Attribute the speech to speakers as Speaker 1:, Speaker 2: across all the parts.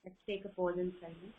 Speaker 1: Let's take a pause in silence.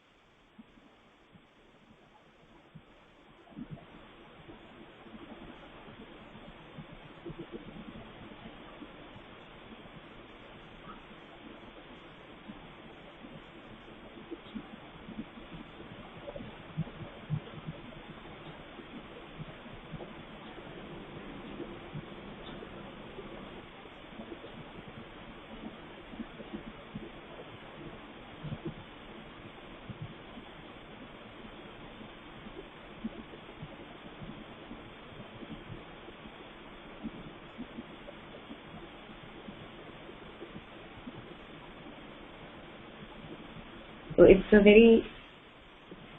Speaker 1: So it's a very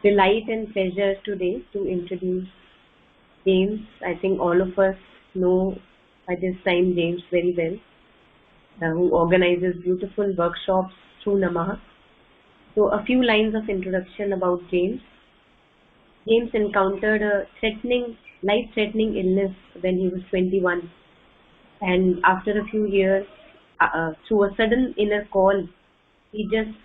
Speaker 1: delight and pleasure today to introduce James. I think all of us know by this time James very well, who organizes beautiful workshops through Namaha. So a few lines of introduction about James. James encountered a life-threatening illness when he was 21, and after a few years, through a sudden inner call, he just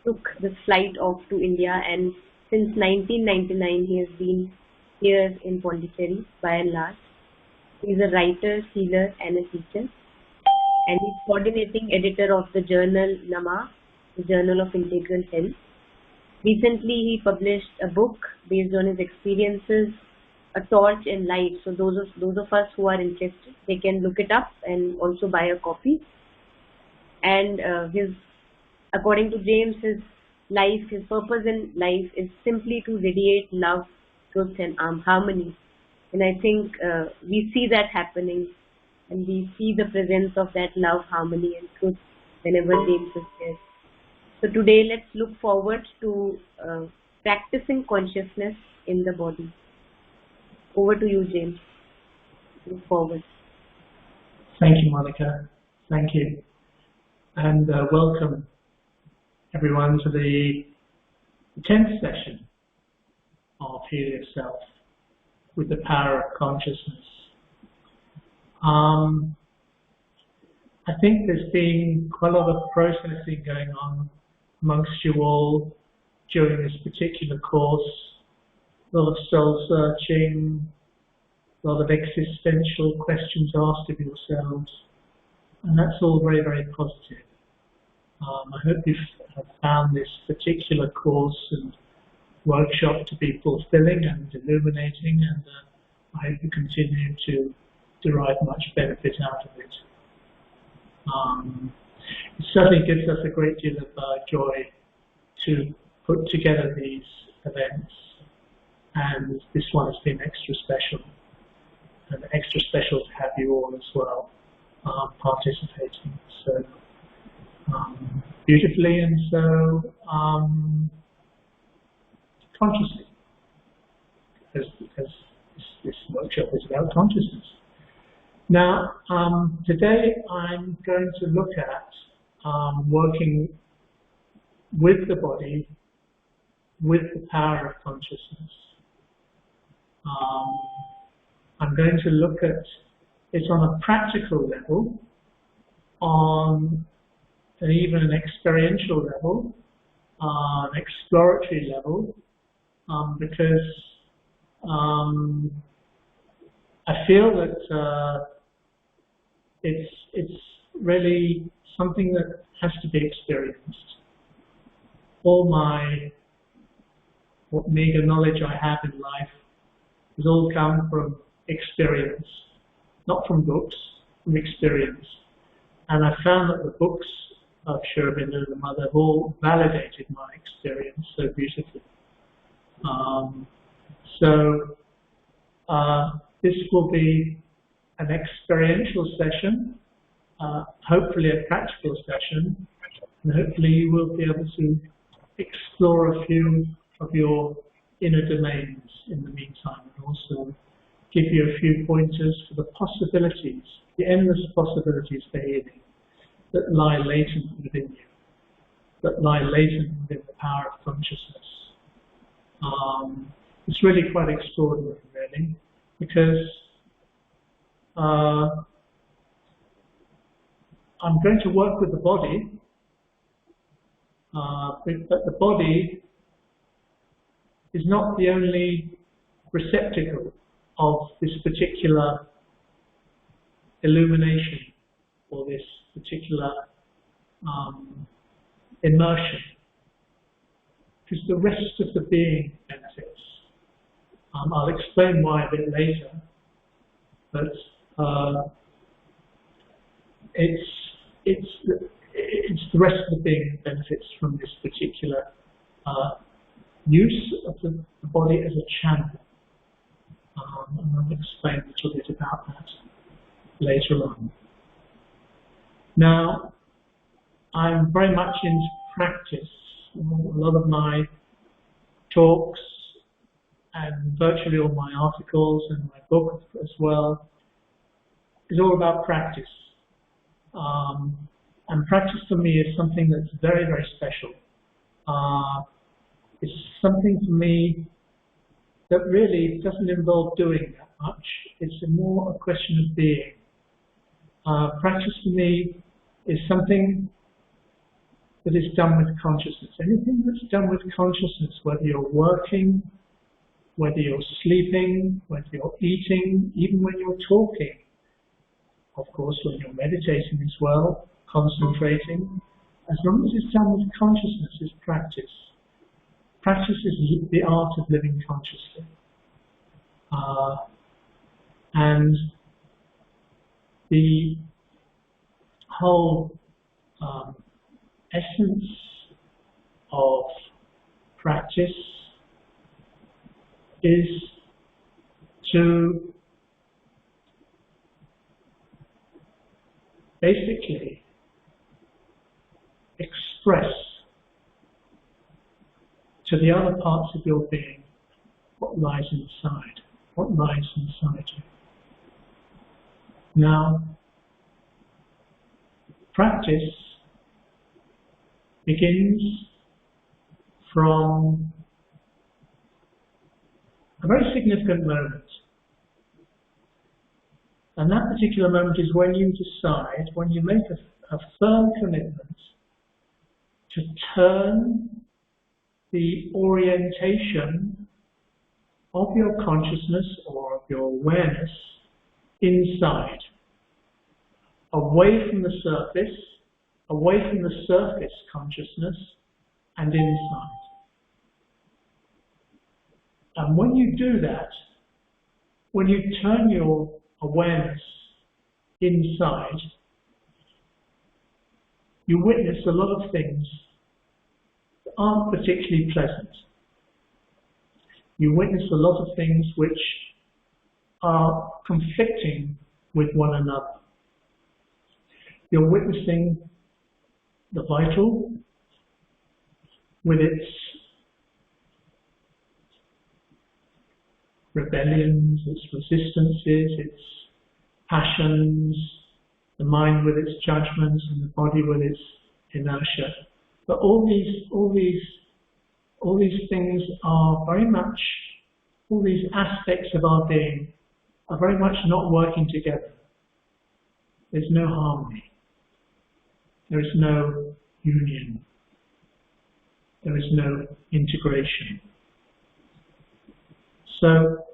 Speaker 1: took this flight off to India, and since 1999 he has been here in Pondicherry by and large. He is a writer, healer and a teacher, and he's coordinating editor of the journal Nama, the Journal of Integral Health. Recently he published a book based on his experiences, A Torch and Light. So those of us who are interested, they can look it up and also buy a copy. And according to James, his purpose in life is simply to radiate love, truth and harmony. And I think we see that happening, and we see the presence of that love, harmony and truth whenever James is there. So today let's look forward to practicing consciousness in the body. Over to you, James. Look forward.
Speaker 2: Thank you, Monica. Thank you. And welcome everyone to the 10th session of Heal Yourself with the Power of Consciousness. I think there's been quite a lot of processing going on amongst you all during this particular course. A lot of soul-searching, a lot of existential questions asked of yourselves, and that's all very, very positive. I hope you have found this particular course and workshop to be fulfilling and illuminating, and I hope you continue to derive much benefit out of it. It certainly gives us a great deal of joy to put together these events, and this one has been extra special, and extra special to have you all as well participating so beautifully and so consciously, because this workshop is about consciousness. Now, today I'm going to look at working with the body, with the power of consciousness. I'm going to look at it on a practical level, on even an experiential level, an exploratory level, because I feel that it's really something that has to be experienced. All what meager knowledge I have in life has all come from experience, not from books, from experience. And I found that the books of Sri Aurobindo and the Mother have all validated my experience so beautifully. This will be an experiential session, hopefully a practical session, and hopefully you will be able to explore a few of your inner domains in the meantime, and also give you a few pointers for the possibilities, the endless possibilities for healing that lie latent within you, that lie latent within the power of consciousness. It's really quite extraordinary, really, because I'm going to work with the body, but the body is not the only receptacle of this particular illumination or this particular immersion, because the rest of the being benefits. I'll explain why a bit later, but it's the rest of the being that benefits from this particular use of the body as a channel. And I'll explain a little bit about that later on. Now, I'm very much into practice. A lot of my talks and virtually all my articles and my book as well is all about practice. And practice for me is something that's very, very special. It's something for me that really doesn't involve doing that much. It's more a question of being. Practice for me is something that is done with consciousness. Anything that's done with consciousness, whether you're working, whether you're sleeping, whether you're eating, even when you're talking, of course when you're meditating as well, concentrating, as long as it's done with consciousness, is practice. Practice is the art of living consciously. And the whole essence of practice is to basically express to the other parts of your being what lies inside, you. Now, practice begins from a very significant moment. And that particular moment is when you decide, when you make a firm commitment to turn the orientation of your consciousness or of your awareness inside, away from the surface consciousness, and inside. And when you do that, when you turn your awareness inside, you witness a lot of things that aren't particularly pleasant. You witness a lot of things which are conflicting with one another. You're witnessing the vital with its rebellions, its resistances, its passions, the mind with its judgments, and the body with its inertia. But all these things are very much, all these aspects of our being are very much not working together. There's no harmony. There is no union. There is no integration. So,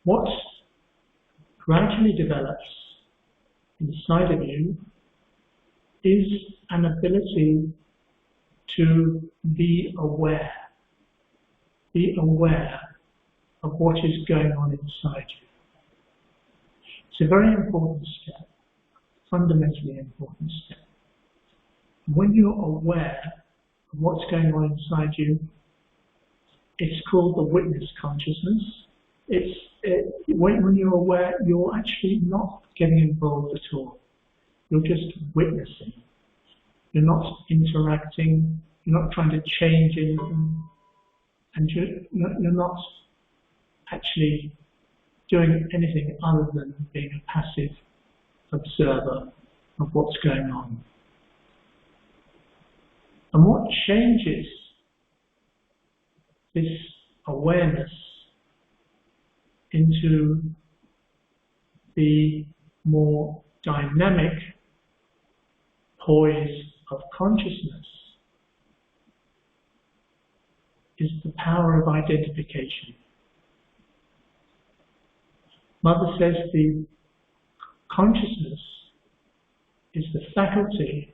Speaker 2: what gradually develops inside of you is an ability to be aware of what is going on inside you. It's a very important step, fundamentally important step. When you're aware of what's going on inside you, it's called the witness consciousness. When you're aware, you're actually not getting involved at all. You're just witnessing. You're not interacting. You're not trying to change anything. And you're not actually doing anything other than being a passive observer of what's going on. And what changes this awareness into the more dynamic poise of consciousness is the power of identification. Mother says the consciousness is the faculty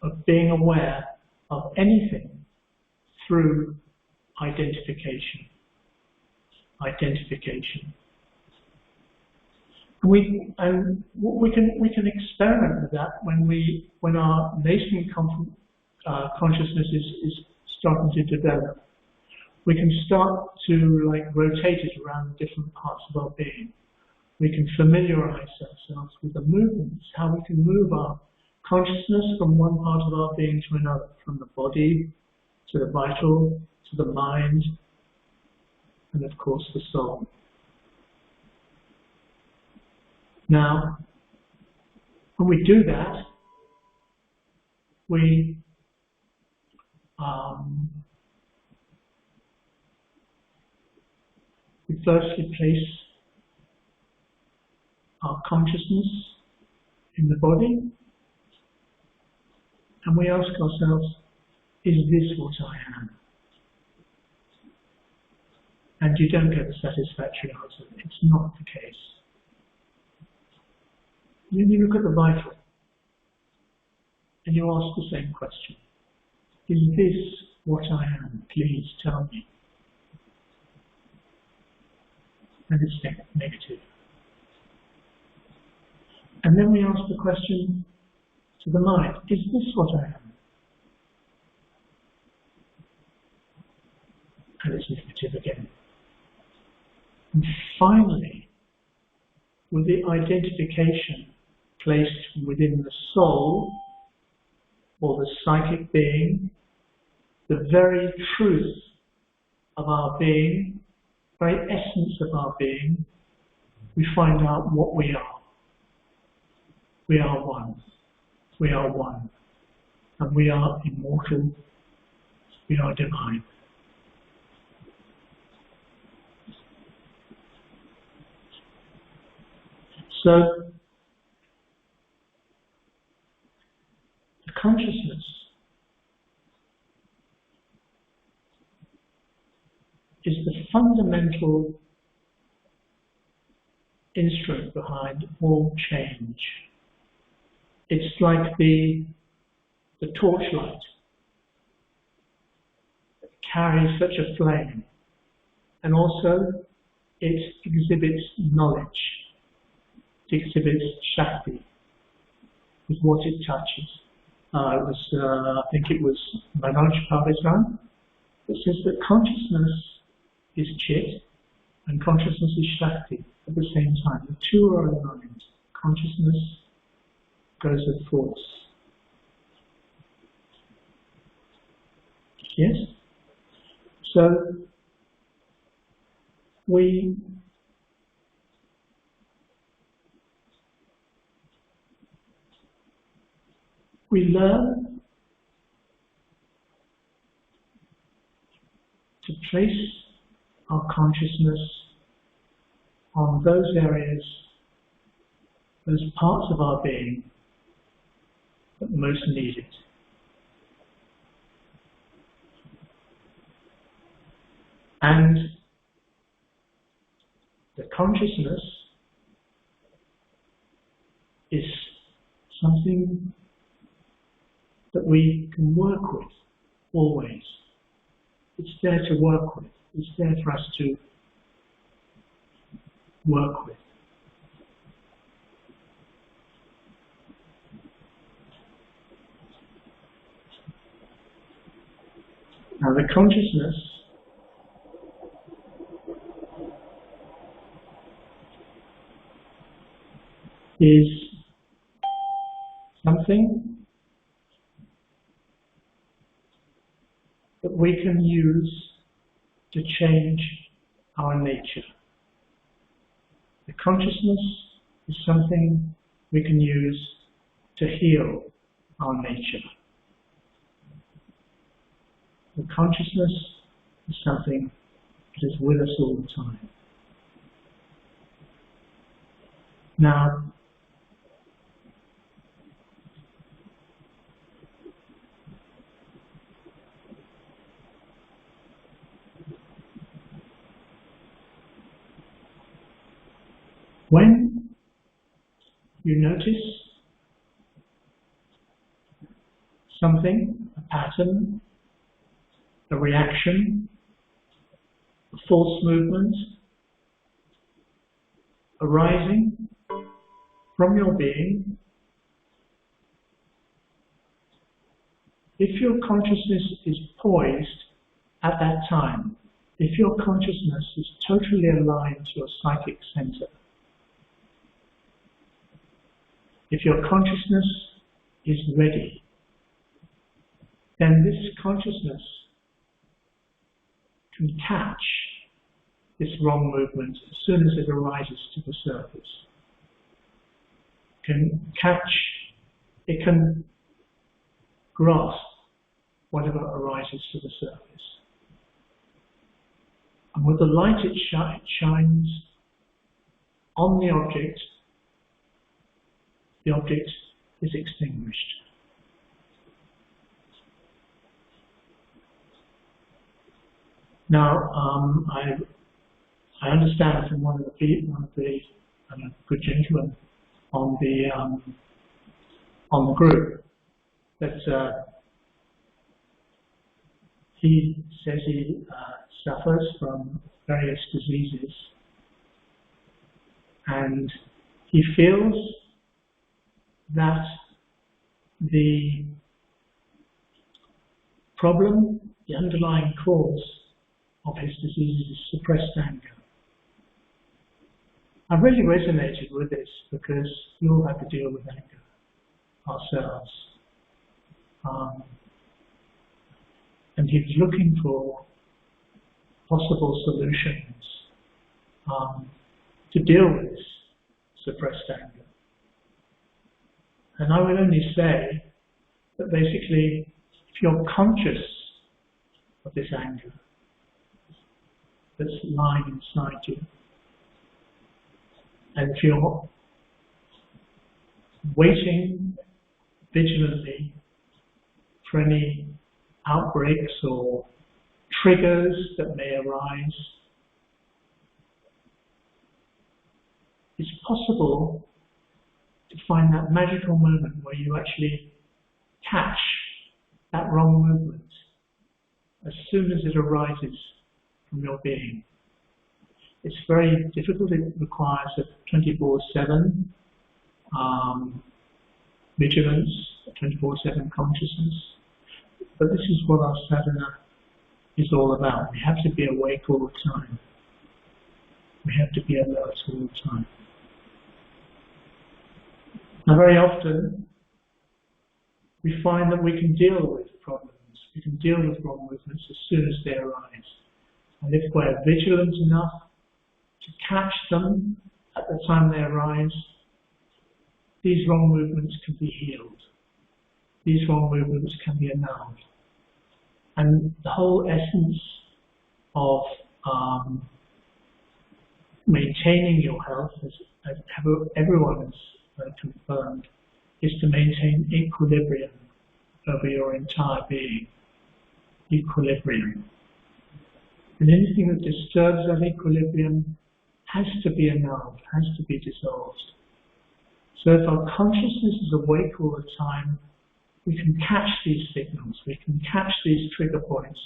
Speaker 2: of being aware of anything through identification. Identification. And we can experiment with that when our nascent consciousness is starting to develop. We can start to rotate it around different parts of our being. We can familiarize ourselves with the movements, how we can move our consciousness from one part of our being to another, from the body to the vital, to the mind, and of course the soul. Now, when we do that, we firstly place our consciousness in the body, and we ask ourselves, is this what I am? And you don't get a satisfactory answer. It's not the case. Then you look at the vital, and you ask the same question. Is this what I am? Please tell me. And it's negative. And then we ask the question to the mind, is this what I am? And it's negative again. And finally, with the identification placed within the soul, or the psychic being, the very truth of our being, very essence of our being, we find out what we are. We are one. We are one. And we are immortal. We are divine. So, the consciousness is the fundamental instrument behind all change. It's like the torchlight that carries such a flame, and also it exhibits knowledge. It exhibits Shakti with what it touches. I think it was Manoj Parvisan that says that consciousness is Chit and consciousness is Shakti at the same time. The two are aligned. Consciousness goes with force. Yes? So we learn to place our consciousness on those areas, those parts of our being that most need it. And the consciousness is something that we can work with always. It's there to work with. It's there for us to work with. Now the consciousness is something that we can use to change our nature. The consciousness is something we can use to heal our nature. The consciousness is something that is with us all the time. Now, When you notice something, a pattern, a reaction, a false movement arising from your being, if your consciousness is poised at that time, if your consciousness is totally aligned to your psychic center, if your consciousness is ready, then this consciousness can catch this wrong movement as soon as it arises to the surface. It can grasp whatever arises to the surface. And with the light it shines on the object is extinguished. Now, I understand from one of the good gentlemen on the group that he says he suffers from various diseases, and he feels that the problem, the underlying cause of his disease is suppressed anger. I really resonated with this because we all have to deal with anger ourselves. And he was looking for possible solutions to deal with this suppressed anger. And I would only say that basically, if you're conscious of this anger that's lying inside you, and if you're waiting vigilantly for any outbreaks or triggers that may arise, it's possible to find that magical moment where you actually catch that wrong movement as soon as it arises from your being. It's very difficult. It requires a 24/7 vigilance, a 24/7 consciousness. But this is what our sadhana is all about. We have to be awake all the time. We have to be alert all the time. Now, very often, we find that we can deal with problems. We can deal with wrong movements as soon as they arise. And if we're vigilant enough to catch them at the time they arise, these wrong movements can be healed. These wrong movements can be annulled. And the whole essence of maintaining your health, as everyone has confirmed, is to maintain equilibrium over your entire being. Equilibrium. And anything that disturbs that equilibrium has to be annulled, has to be dissolved. So if our consciousness is awake all the time, we can catch these signals, we can catch these trigger points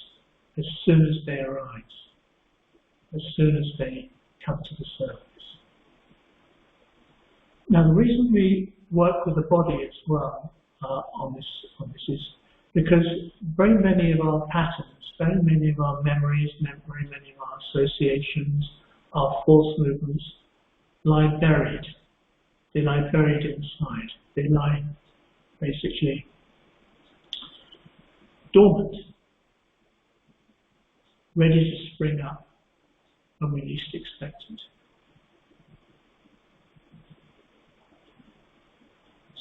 Speaker 2: as soon as they arise, as soon as they come to the surface. Now, the reason we work with the body as well on this is because very many of our patterns, very many of our memories, very many of our associations, our false movements lie buried. They lie buried inside. They lie basically dormant, ready to spring up when we least expect it.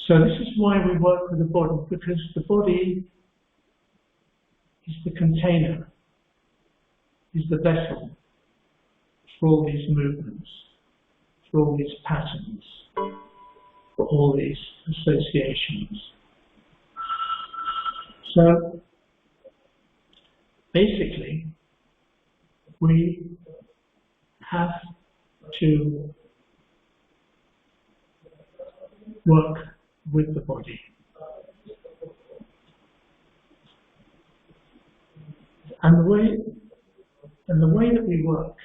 Speaker 2: So this is why we work with the body, because the body is the container, is the vessel for all these movements, for all these patterns, for all these associations. So basically, we have to work with the body. And the way that we work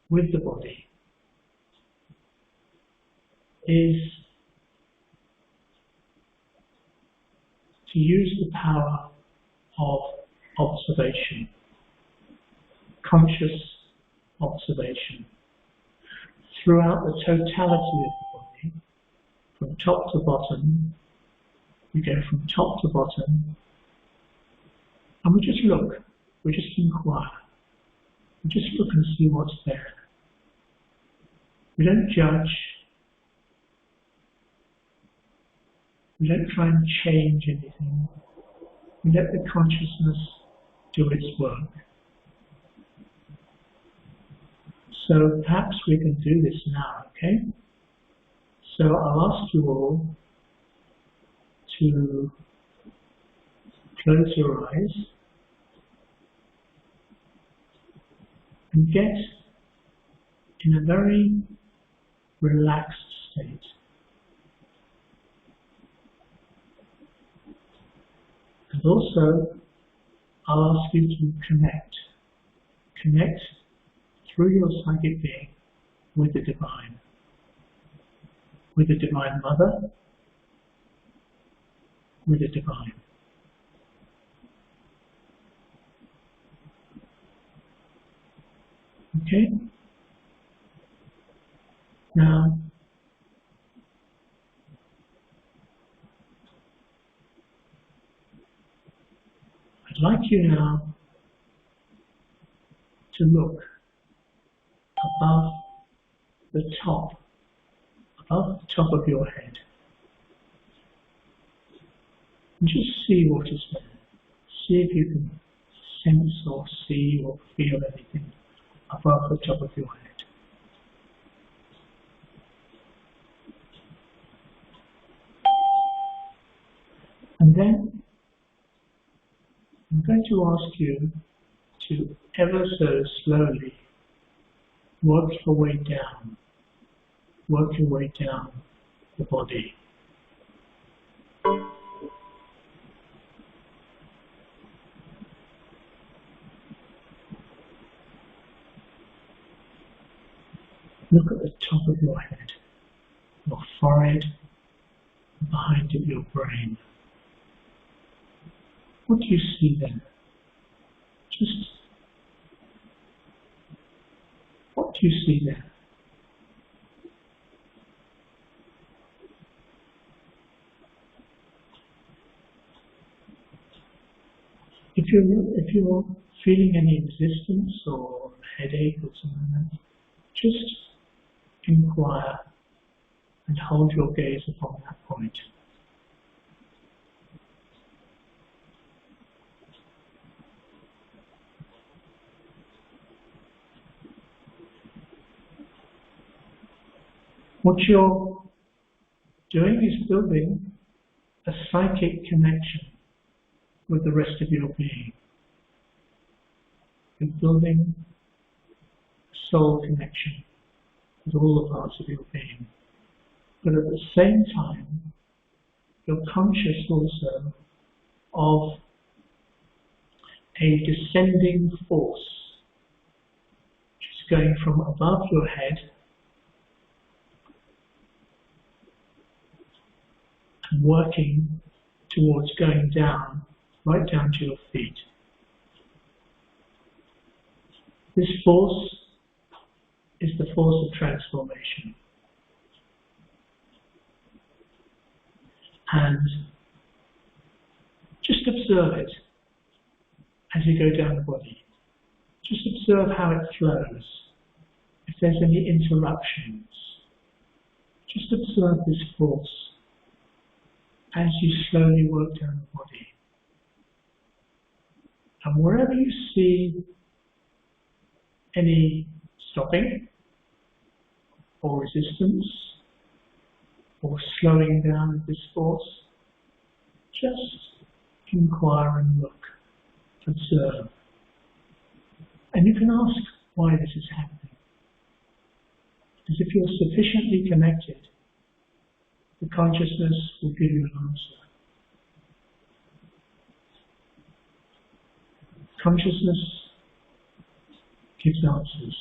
Speaker 2: with the body is to use the power of observation, conscious observation, throughout the totality of the body, from top to bottom. We go from top to bottom, and we just look, we just inquire, we just look and see what's there. We don't judge, we don't try and change anything. We let the consciousness do its work. So perhaps we can do this now, okay? So I'll ask you all to close your eyes and get in a very relaxed state. And also, I'll ask you to connect through your psychic being with the Divine Mother, with the Divine. Okay? Now, I'd like you now to look above the top of your head, and just see what is there. See if you can sense or see or feel anything above the top of your head. And then I'm going to ask you to ever so slowly work your way down the body. Look at the top of your head, your forehead, and behind it your brain. What do you see there? What do you see there? If you're feeling any resistance or headache or something like that, just inquire and hold your gaze upon that point. What you're doing is building a psychic connection with the rest of your being. You're building a soul connection with all the parts of your being. But at the same time, you're conscious also of a descending force, which is going from above your head and working towards going down, right down to your feet. This force is the force of transformation. And just observe it as you go down the body. Just observe how it flows. If there's any interruptions, just observe this force as you slowly work down the body. And wherever you see any stopping or resistance or slowing down of this force, just inquire and look, observe. And you can ask why this is happening. Because if you're sufficiently connected, The consciousness will give you an answer. Consciousness gives answers.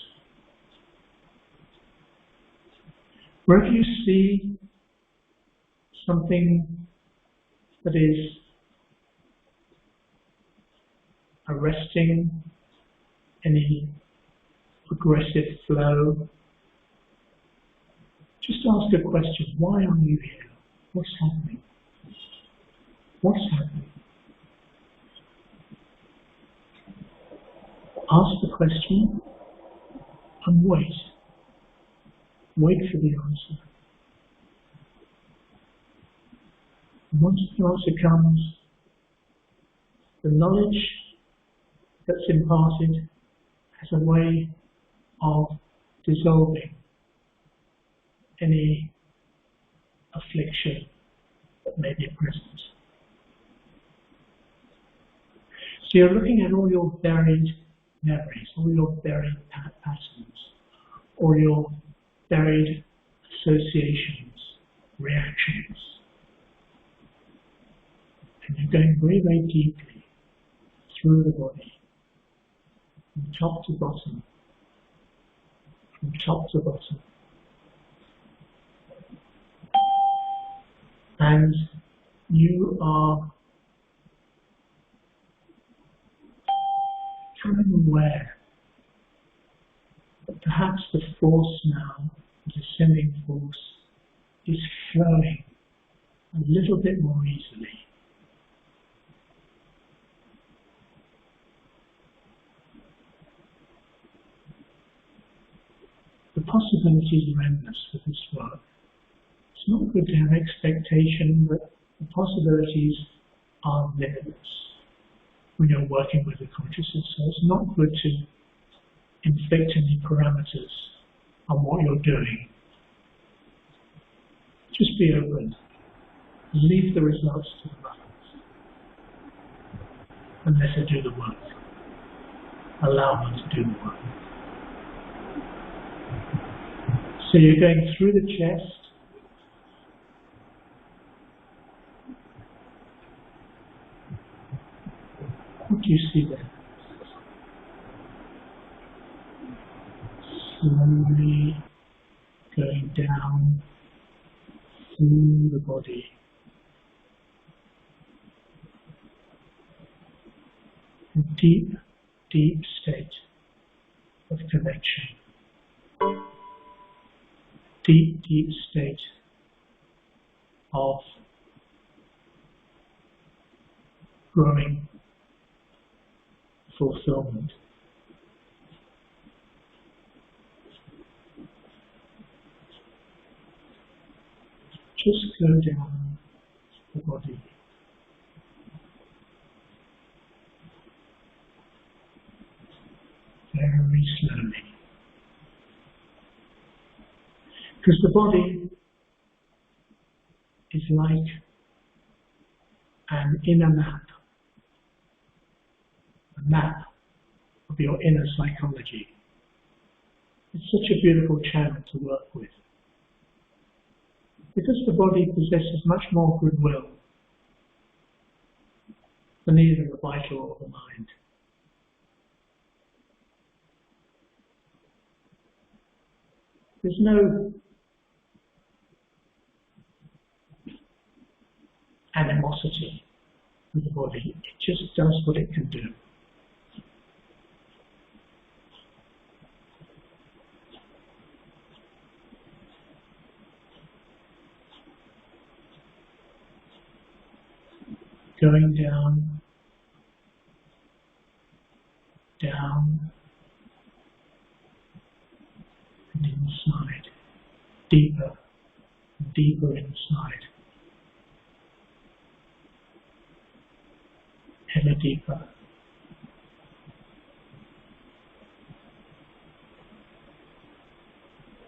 Speaker 2: Wherever you see something that is arresting any progressive flow, just ask a question. Why are you here? What's happening? What's happening? Ask the question and wait. Wait for the answer. And once the answer comes, the knowledge that's imparted has a way of dissolving any affliction that may be present. So you're looking at all your buried memories, all your buried patterns, all your buried associations, reactions. And you're going very, very deeply through the body, from top to bottom, from top to bottom. And you are becoming aware that perhaps the force now, the descending force, is flowing a little bit more easily. The possibilities are endless with this work. It's not good to have expectation, but the possibilities are limitless when you're working with the consciousness. So it's not good to inflict any parameters on what you're doing. Just be open. Leave the results to the mind and let it do the work. Allow them to do the work. So you're going through the chest, what do you see there? Slowly going down through the body. A deep, deep state of connection. Deep, deep state of growing fulfillment. Just go down the body. Very slowly. Because the body is like an inner map. A map of your inner psychology. It's such a beautiful channel to work with. Because the body possesses much more goodwill than either the vital or the mind. There's no animosity with the body. It just does what it can do. Going down, down, and inside, deeper, deeper inside, ever deeper.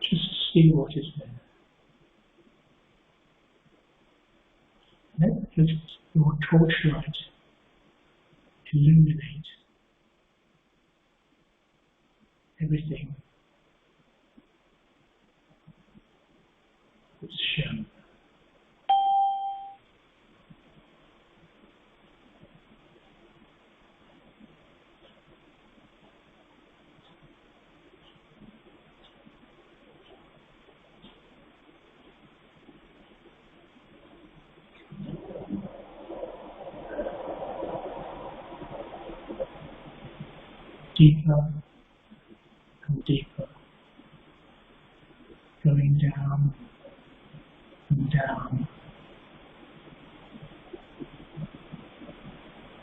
Speaker 2: Just see what is there. Let your torchlight illuminate everything that's shown. deeper and deeper, going down and down.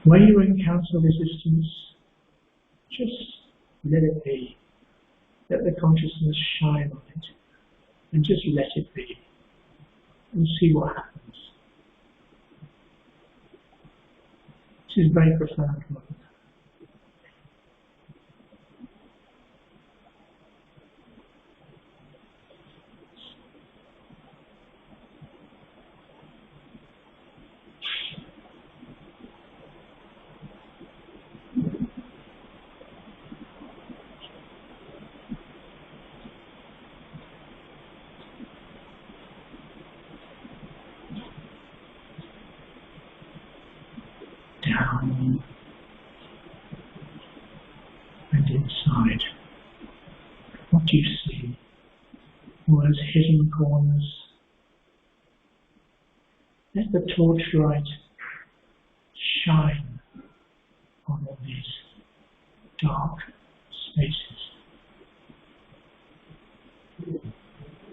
Speaker 2: Where you encounter resistance, just let it be. Let the consciousness shine on it, and just let it be, and see what happens. This is very profound work. Down and inside. What do you see? All those hidden corners. Let the torchlight shine on all these dark spaces.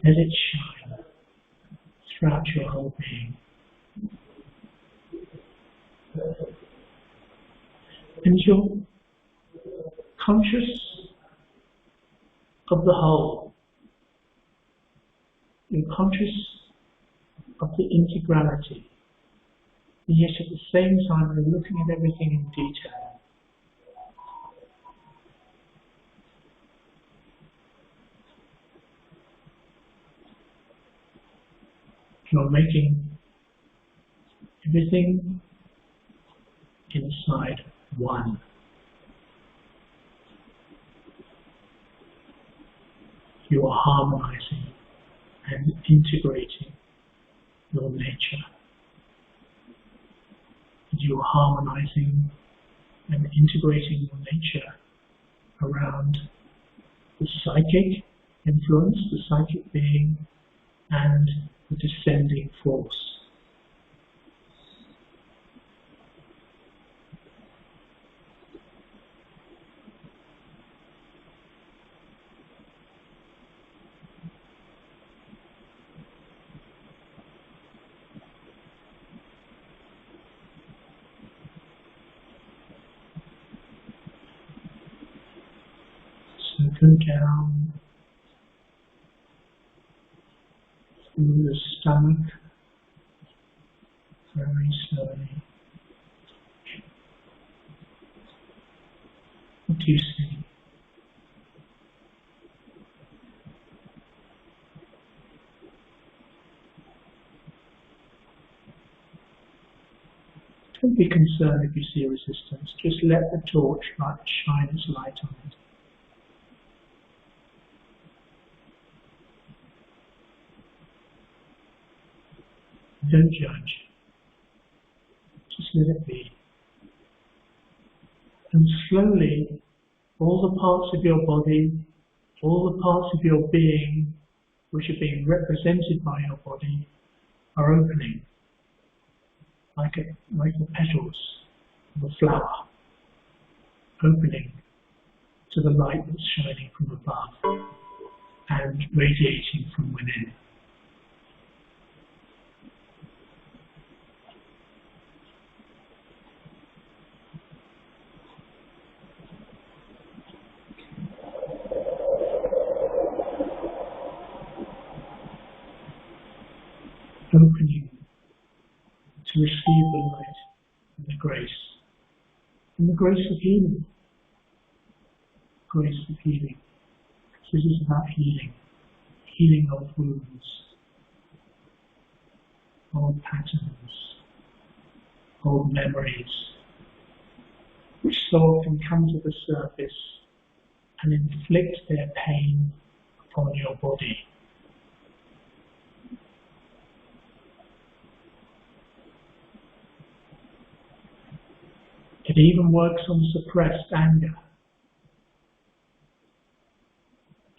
Speaker 2: Let it shine throughout your whole being. And you're conscious of the whole. You're conscious of the integrality. And yet at the same time you're looking at everything in detail. You're making everything inside one. You are harmonizing and integrating your nature. You are harmonizing and integrating your nature around the psychic influence, the psychic being, and the descending force. So go down through the stomach very slowly. What do you see? Don't be concerned if you see resistance. Just let the torch shine its light on it. Don't judge. Just let it be. And slowly, all the parts of your body, all the parts of your being, which are being represented by your body, are opening, like the petals of a flower, opening to the light that's shining from above and radiating from within. Opening to receive the light and the grace of healing. Grace of healing. This is about healing. Healing old wounds, old patterns, old memories, which so often come to the surface and inflict their pain upon your body. It even works on suppressed anger.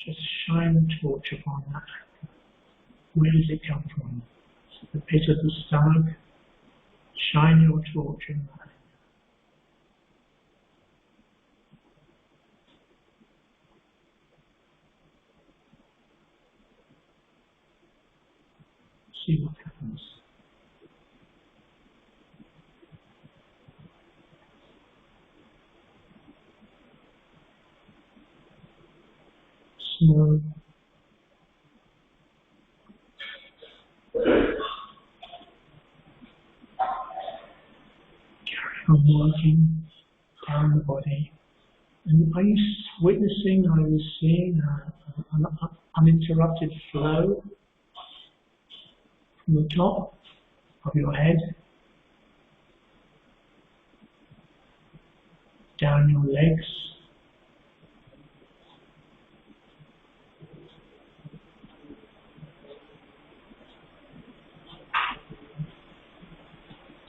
Speaker 2: Just shine the torch upon that. Where does it come from? It's the pit of the stomach. Shine your torch in that. see what happens. Slow. Carry on working down the body. And are you witnessing, are you seeing an uninterrupted flow from the top of your head down your legs,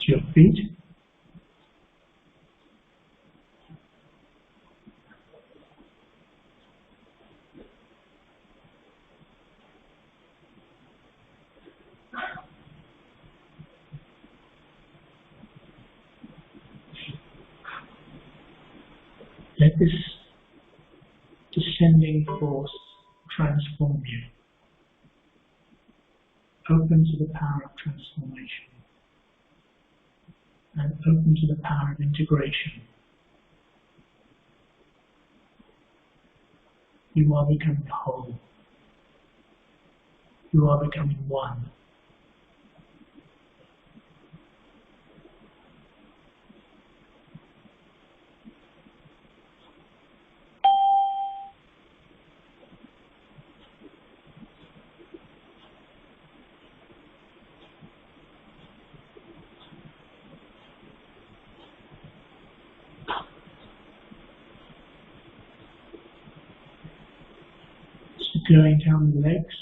Speaker 2: to your feet? Let this descending force transform you. Open to the power of transformation and open to the power of integration. You are becoming whole. You are becoming one. Going down the legs,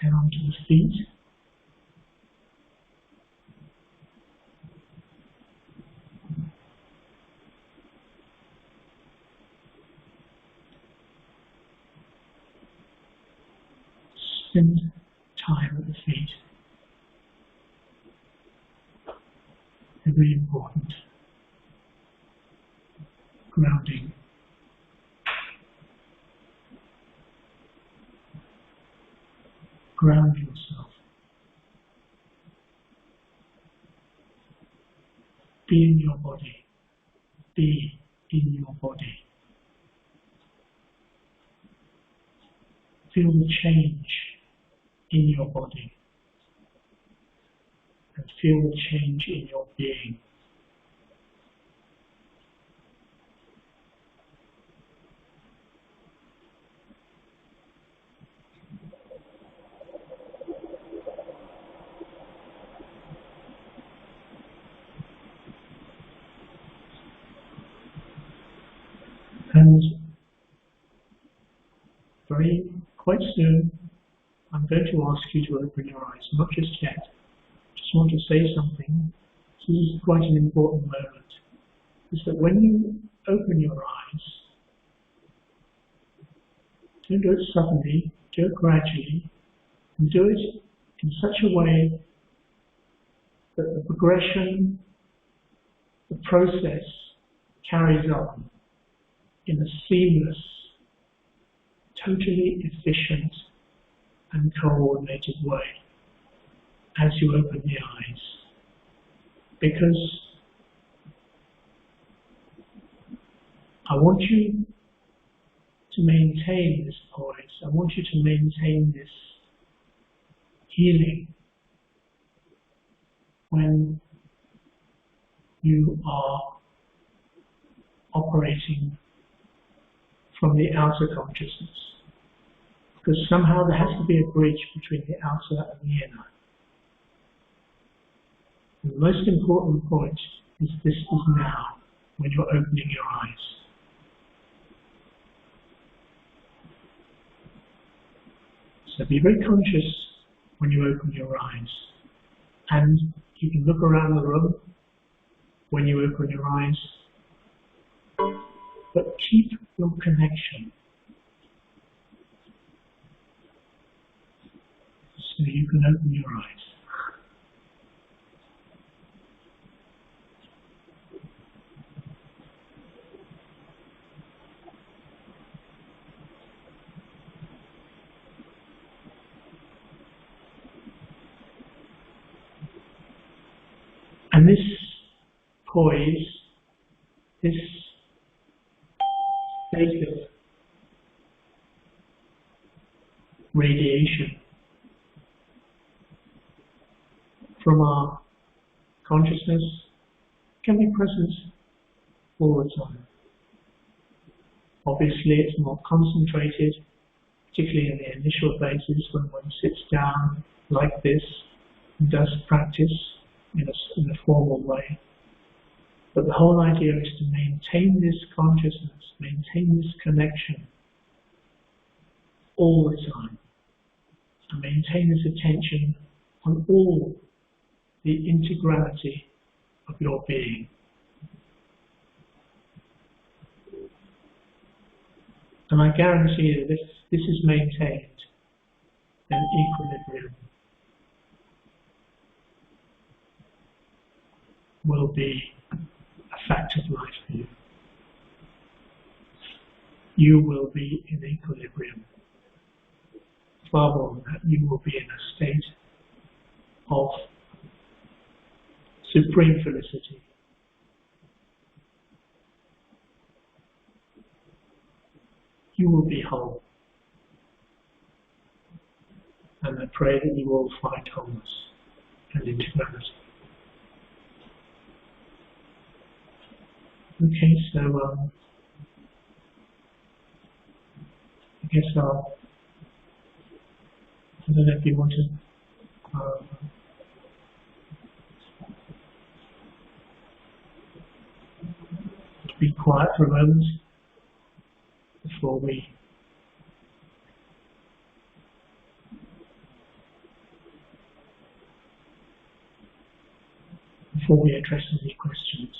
Speaker 2: down to the feet, spend time at the feet. They're very important. Grounding. Ground yourself. Be in your body. Be in your body. Feel the change in your body. And feel the change in your being. And quite soon, I'm going to ask you to open your eyes, not just yet. Just want to say something. This is quite an important moment. Is that when you open your eyes, don't do it suddenly, do it gradually, and do it in such a way that the progression, the process carries on in a seamless, totally efficient and coordinated way as you open the eyes. Because I want you to maintain this poise. I want you to maintain this healing when you are operating from the outer consciousness. Because somehow there has to be a bridge between the outer and the inner. And the most important point is this is now, when you're opening your eyes. So be very conscious when you open your eyes. And you can look around the room when you open your eyes. But keep your connection. So you can open your eyes. And this poise, this state of radiation from our consciousness can be present all the time. Obviously, it's more concentrated, particularly in the initial phases when one sits down like this and does practice in a formal way. But the whole idea is to maintain this consciousness, maintain this connection all the time, and maintain this attention on all the integrality of your being. And I guarantee you that if this is maintained, then equilibrium will be a fact of life for you. You will be in equilibrium. Far more than that, you will be in a state of supreme felicity. You will be whole. And I pray that you will find wholeness and integrality. Okay, so I guess I don't know if you want to be quiet for a moment before we address any questions.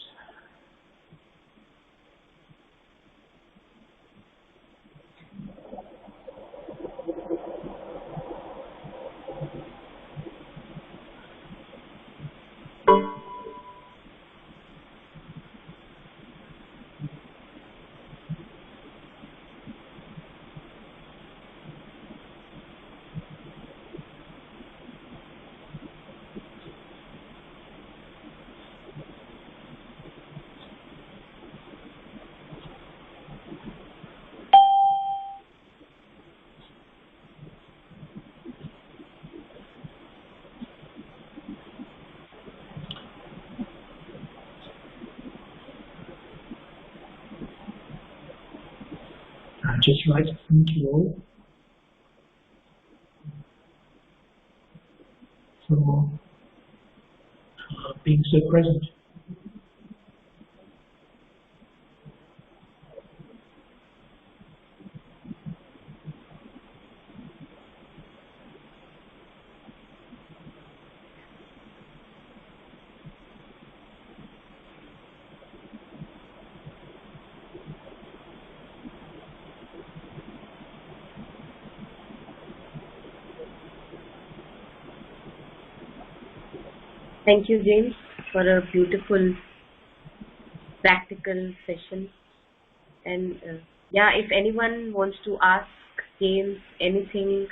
Speaker 2: I'd just like to thank you all for being so present.
Speaker 1: Thank you, James, for a beautiful practical session. And yeah, if anyone wants to ask James anything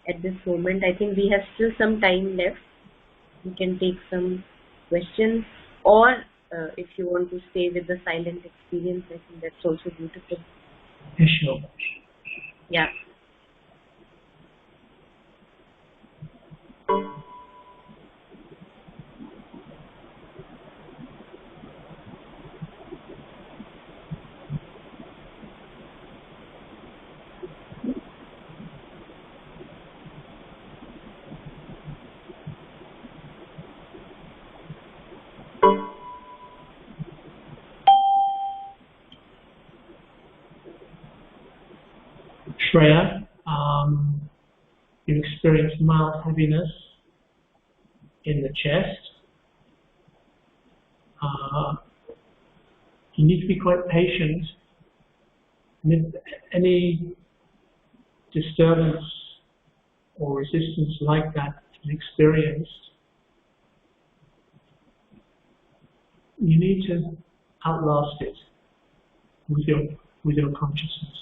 Speaker 1: at this moment, I think we have still some time left. We can take some questions, or if you want to stay with the silent experience, I think that's also beautiful.
Speaker 2: Yeah, sure.
Speaker 1: Yeah.
Speaker 2: Shreya, you experience mild heaviness in the chest. You need to be quite patient. And if any disturbance or resistance like that is experienced, you need to outlast it with your consciousness.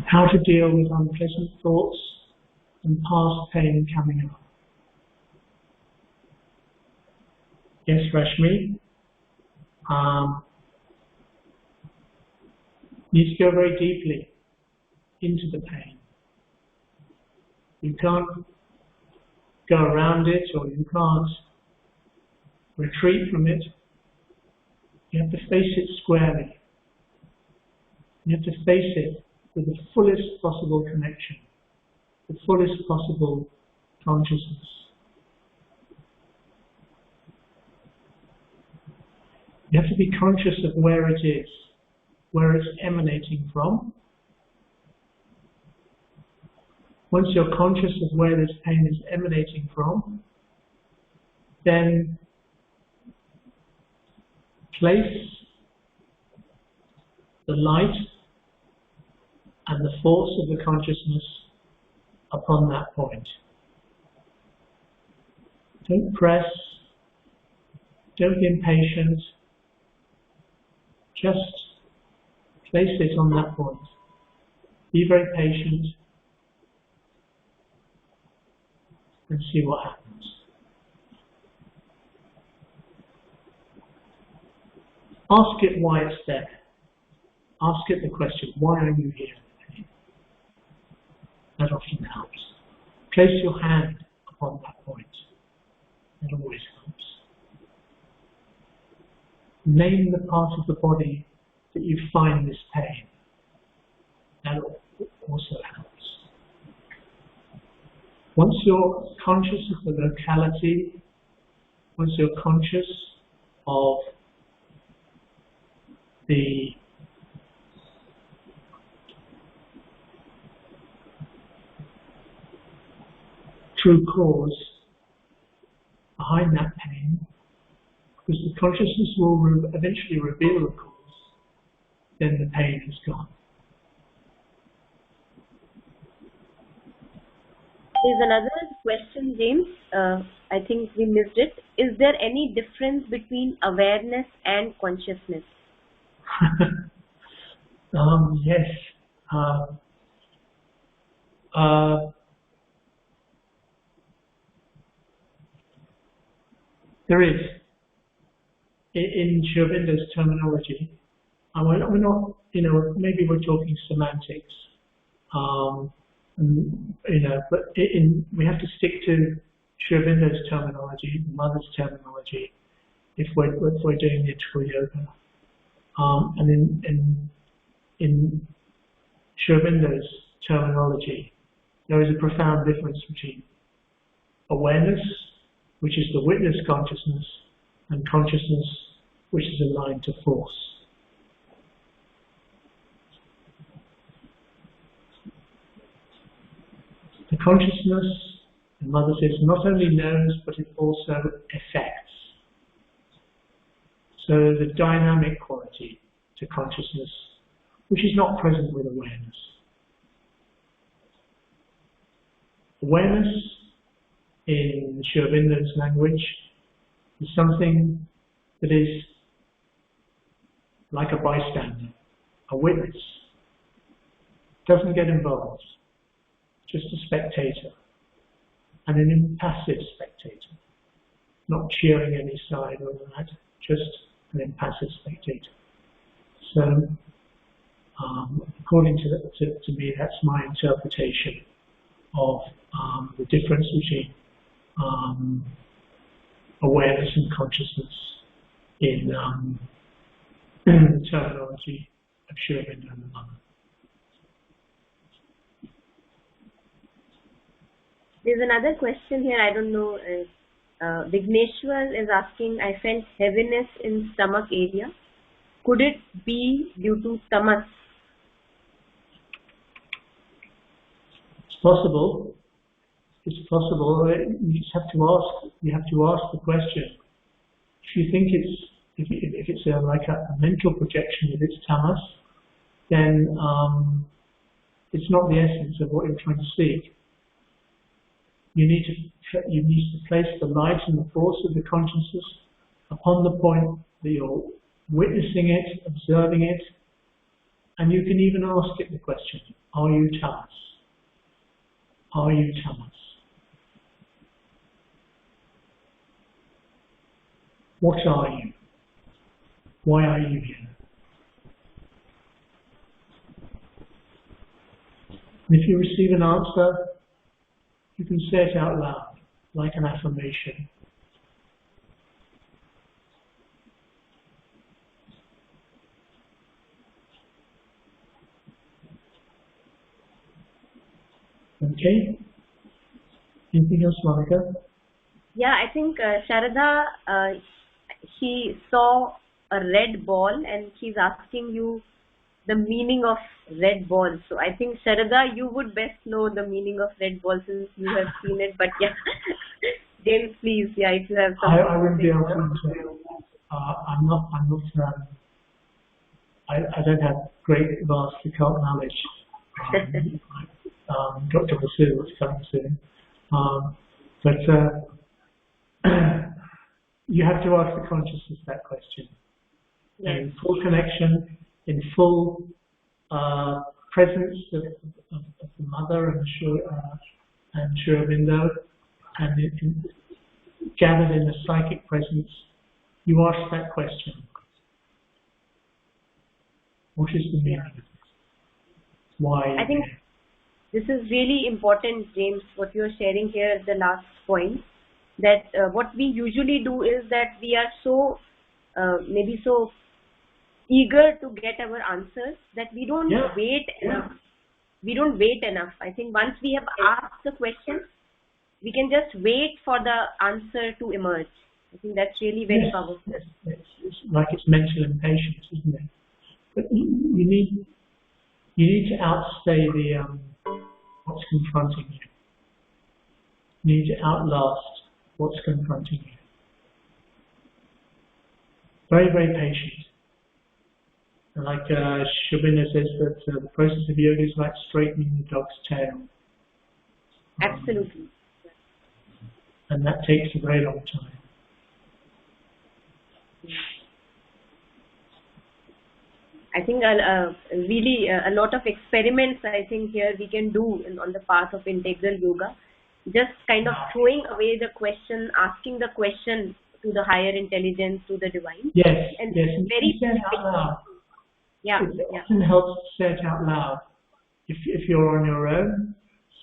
Speaker 2: How to deal with unpleasant thoughts and past pain coming up. Yes, Rashmi. Need to go very deeply into the pain. You can't go around it, or you can't retreat from it. You have to face it squarely. You have to face it with the fullest possible connection, the fullest possible consciousness. You have to be conscious of where it is, where it's emanating from. Once you're conscious of where this pain is emanating from, then place the light and the force of the consciousness upon that point. Don't press, don't be impatient, just place it on that point. Be very patient and see what happens. Ask it why it's there. Ask it the question, why are you here? That often helps. Place your hand upon that point. That always helps. Name the part of the body that you find this pain. That also helps. Once you're conscious of the locality, once you're conscious of the true cause behind that pain, because the consciousness will eventually reveal the cause, then the pain is gone.
Speaker 1: There's another question, James. I think we missed it. Is there any difference between awareness and consciousness?
Speaker 2: Yes. There is. In Sri Aurobindo's terminology, we're not, maybe we're talking semantics, but we have to stick to Sri Aurobindo's terminology, the mother's terminology, if we're doing the integral yoga. And in Sri Aurobindo's terminology, there is a profound difference between awareness, which is the witness consciousness, and consciousness, which is aligned to force. The consciousness, the mother says, not only knows, but it also affects. So the dynamic quality to consciousness, which is not present with awareness. Awareness, in Sri Aurobindo's language, is something that is like a bystander, a witness. Doesn't get involved, just a spectator, and an impassive spectator, not cheering any side or that, just an impassive spectator. So, according to me, that's my interpretation of the difference between awareness and consciousness in the terminology of Sri Aurobindo and the mother.
Speaker 1: There's another question here, I don't know, Vigneshwar is asking, I felt heaviness in stomach area. Could it be due to stomach?
Speaker 2: It's possible. It's possible. You just have to ask. You have to ask the question. If you think if it's like a mental projection of its tamas, then it's not the essence of what you're trying to seek. You need to place the light and the force of the consciousness upon the point that you're witnessing it, observing it, And you can even ask it the question, are you tamas? Are you tamas? What are you? Why are you here? And if you receive an answer, you can say it out loud, like an affirmation. Okay? Anything else, Monica?
Speaker 1: Yeah, I think Sharada, she saw a red ball and she's asking you the meaning of red ball. So I think Sharada, you would best know the meaning of red ball since you have seen it. But yeah, James, please, yeah, if you have something.
Speaker 2: I wouldn't be able to answer. I don't have great vast occult knowledge. Dr. Vasu was coming soon. But you have to ask the consciousness that question.
Speaker 1: Yes.
Speaker 2: In full connection, in full presence of the mother and Sri Aurobindo, and gathered in the psychic presence, you ask that question. What is the meaning of this? Why?
Speaker 1: I think this is really important, James, what you're sharing here at the last point, that what we usually do is that we are so, maybe so eager to get our answers that we don't wait enough. We don't wait enough. I think once we have asked the question, we can just wait for the answer to emerge. I think that's really very powerful.
Speaker 2: It's like it's mental impatience, isn't it? But you need to outstay the what's confronting you. You need to outlast what's confronting you. Very, very patient. And like Shobina says that the process of yoga is like straightening the dog's tail.
Speaker 1: Absolutely.
Speaker 2: And that takes a very long time.
Speaker 1: I think really a lot of experiments I think here we can do on the path of integral yoga. Just kind of throwing away the question, asking the question to the higher intelligence, to the divine.
Speaker 2: Yes,
Speaker 1: and
Speaker 2: yes.
Speaker 1: Very
Speaker 2: say it out loud.
Speaker 1: Yeah.
Speaker 2: It often helps to say it out loud. If you're on your own,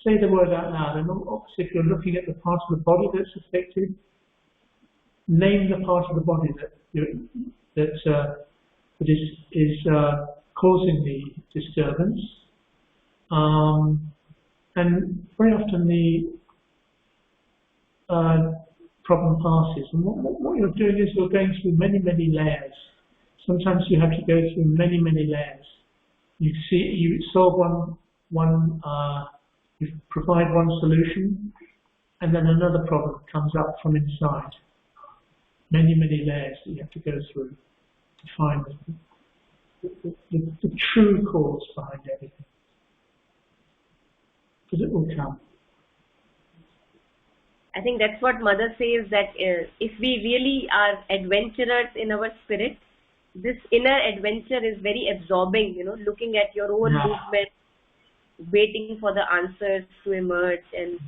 Speaker 2: say the word out loud. And obviously if you're looking at the part of the body that's affected, name the part of the body that is causing the disturbance. And very often the problem passes. And what you're doing is you're going through many, many layers. Sometimes you have to go through many, many layers. You solve you provide one solution, and then another problem comes up from inside. Many, many layers that you have to go through to find the true cause behind everything. Because it will come.
Speaker 1: I think that's what Mother says, that if we really are adventurers in our spirit, this inner adventure is very absorbing, looking at your own movement, waiting for the answers to emerge, and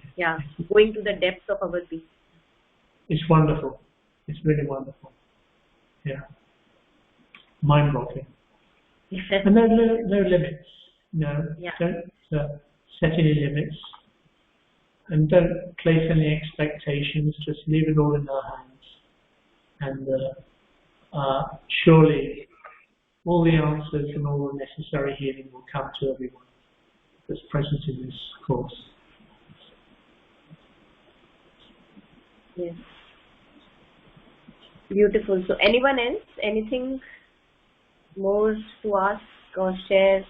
Speaker 1: going to the depths of our being.
Speaker 2: It's wonderful. It's really wonderful. Yeah. Mind-boggling. And no limits. Don't set any limits. And don't place any expectations. Just leave it all in our hands. And surely all the answers and all the necessary healing will come to everyone that's present in this course.
Speaker 1: Yes. Beautiful. So anyone else? Anything more to ask or share?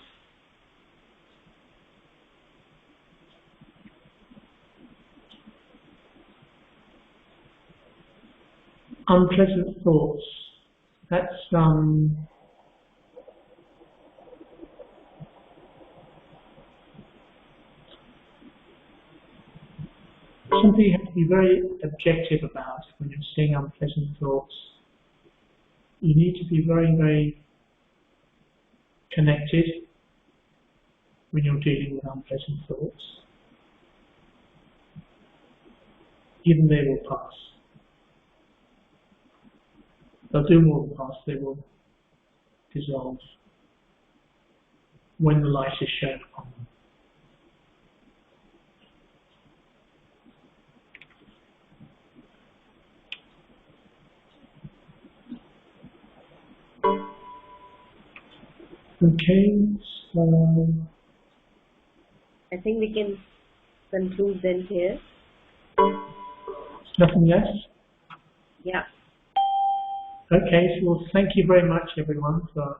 Speaker 2: Unpleasant thoughts. That's something you have to be very objective about when you're seeing unpleasant thoughts. You need to be very, very connected when you're dealing with unpleasant thoughts. Even they will pass. They'll do more than pass, they will dissolve when the light is shown upon them. Okay, so
Speaker 1: I think we can conclude then here.
Speaker 2: nothing else?
Speaker 1: Yeah.
Speaker 2: Okay, so well, thank you very much everyone for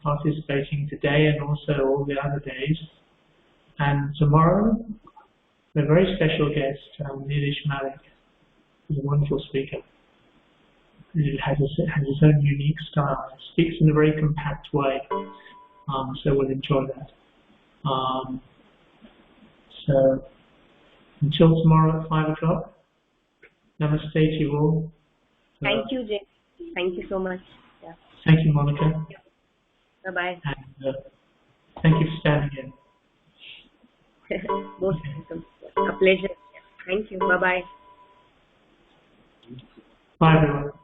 Speaker 2: participating today and also all the other days. And tomorrow, a very special guest, Nilesh Malik, is a wonderful speaker. He has his own unique style. He speaks in a very compact way, so we'll enjoy that. So until tomorrow at 5 o'clock, namaste to you all.
Speaker 1: Thank you, Jay. Thank you so much. Yeah.
Speaker 2: Thank you, Monica.
Speaker 1: Bye-bye.
Speaker 2: And thank you for standing in.
Speaker 1: Most welcome. A pleasure. Thank you. Bye-bye.
Speaker 2: Bye, everyone.